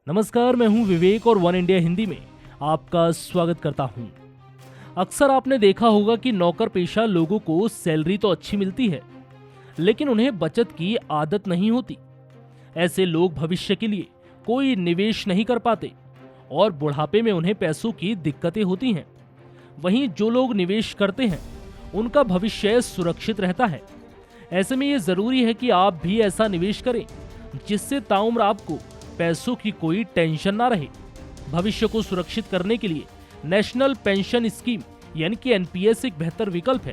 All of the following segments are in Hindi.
नमस्कार, मैं हूं विवेक और वन इंडिया हिंदी में आपका स्वागत करता हूं। अक्सर आपने देखा होगा कि नौकर पेशा लोगों को सैलरी तो अच्छी मिलती है, लेकिन उन्हें बचत की आदत नहीं होती। ऐसे लोग भविष्य के लिए कोई निवेश नहीं कर पाते और बुढ़ापे में उन्हें पैसों की दिक्कतें होती हैं। वहीं जो लोग निवेश करते हैं, उनका भविष्य सुरक्षित रहता है। ऐसे में ये जरूरी है कि आप भी ऐसा निवेश करें जिससे ताउम्र आपको पैसों की कोई टेंशन ना रहे। भविष्य को सुरक्षित करने के लिए नेशनल पेंशन स्कीम यानी कि एनपीएस एक बेहतर विकल्प है।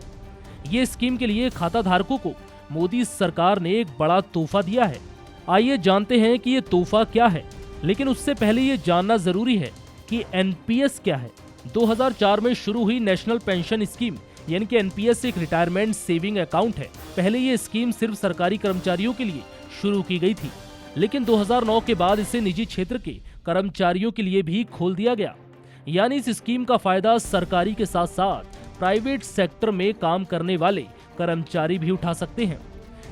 ये स्कीम के लिए खाता धारकों को मोदी सरकार ने एक बड़ा तोहफा दिया है। आइए जानते हैं कि ये तोहफा क्या है, लेकिन उससे पहले ये जानना जरूरी है कि एनपीएस क्या है। 2004 में शुरू हुई नेशनल पेंशन स्कीम यानी कि एनपीएस एक रिटायरमेंट सेविंग अकाउंट है। पहले ये स्कीम सिर्फ सरकारी कर्मचारियों के लिए शुरू की गई थी, लेकिन 2009 के बाद इसे निजी क्षेत्र के कर्मचारियों के लिए भी खोल दिया गया। यानी इस स्कीम का फायदा सरकारी के साथ साथ प्राइवेट सेक्टर में काम करने वाले कर्मचारी भी उठा सकते हैं।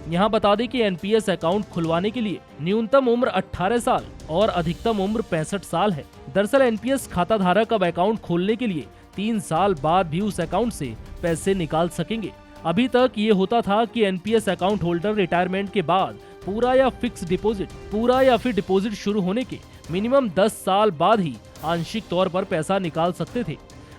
यहाँ बता दें कि एनपीएस अकाउंट खुलवाने के लिए न्यूनतम उम्र 18 साल और अधिकतम उम्र 65 साल है। दरअसल एनपीएस खाता धारक अब अकाउंट खोलने के लिए 3 साल बाद भी उस अकाउंट से पैसे निकाल सकेंगे। अभी तक ये होता था कि एनपीएस अकाउंट होल्डर रिटायरमेंट के बाद पूरा या फिर डिपॉजिट शुरू होने के मिनिमम 10 साल बाद ही आंशिक तौर पर पैसा निकाल सकते थे।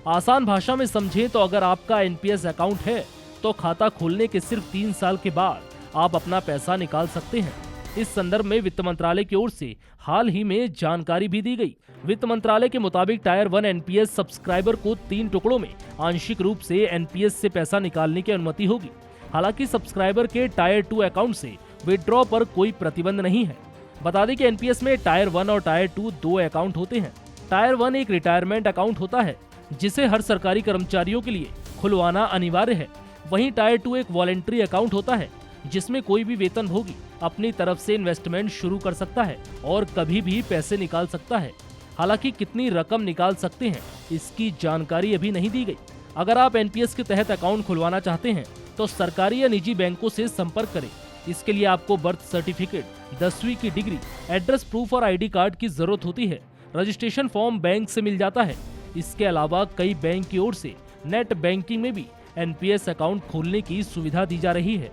आसान भाषा में समझें तो अगर आपका एनपीएस अकाउंट है तो खाता खोलने के सिर्फ 3 साल के बाद आप अपना पैसा निकाल सकते हैं। इस संदर्भ में वित्त मंत्रालय की ओर से हाल ही में जानकारी भी दी गई। वित्त मंत्रालय के मुताबिक टायर 1 एनपीएस सब्सक्राइबर को 3 टुकड़ों में आंशिक रूप से एनपीएस से पैसा निकालने की अनुमति होगी। हालांकि सब्सक्राइबर के टायर 2 अकाउंट से विड्रॉ पर कोई प्रतिबंध नहीं है। बता दें कि एनपीएस में टायर 1 और टायर 2 दो अकाउंट होते हैं। टायर 1 एक रिटायरमेंट अकाउंट होता है जिसे हर सरकारी कर्मचारियों के लिए खुलवाना अनिवार्य है। वहीं टायर 2 एक वॉलेंट्री अकाउंट होता है जिसमें कोई भी वेतनभोगी अपनी तरफ से इन्वेस्टमेंट शुरू कर सकता है और कभी भी पैसे निकाल सकता है। हालांकि कितनी रकम निकाल सकते हैं इसकी जानकारी अभी नहीं दी गई। अगर आप एनपीएस के तहत अकाउंट खुलवाना चाहते हैं तो सरकारी या निजी बैंकों से संपर्क करें। इसके लिए आपको बर्थ सर्टिफिकेट, 10वीं की डिग्री, एड्रेस प्रूफ और आईडी कार्ड की जरूरत होती है। रजिस्ट्रेशन फॉर्म बैंक से मिल जाता है। इसके अलावा कई बैंक की ओर से नेट बैंकिंग में भी एनपीएस अकाउंट खोलने की सुविधा दी जा रही है।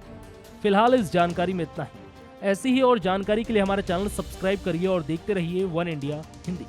फिलहाल इस जानकारी में इतना ही। ऐसी ही और जानकारी के लिए हमारे चैनल सब्सक्राइब करिए और देखते रहिए वन इंडिया हिंदी।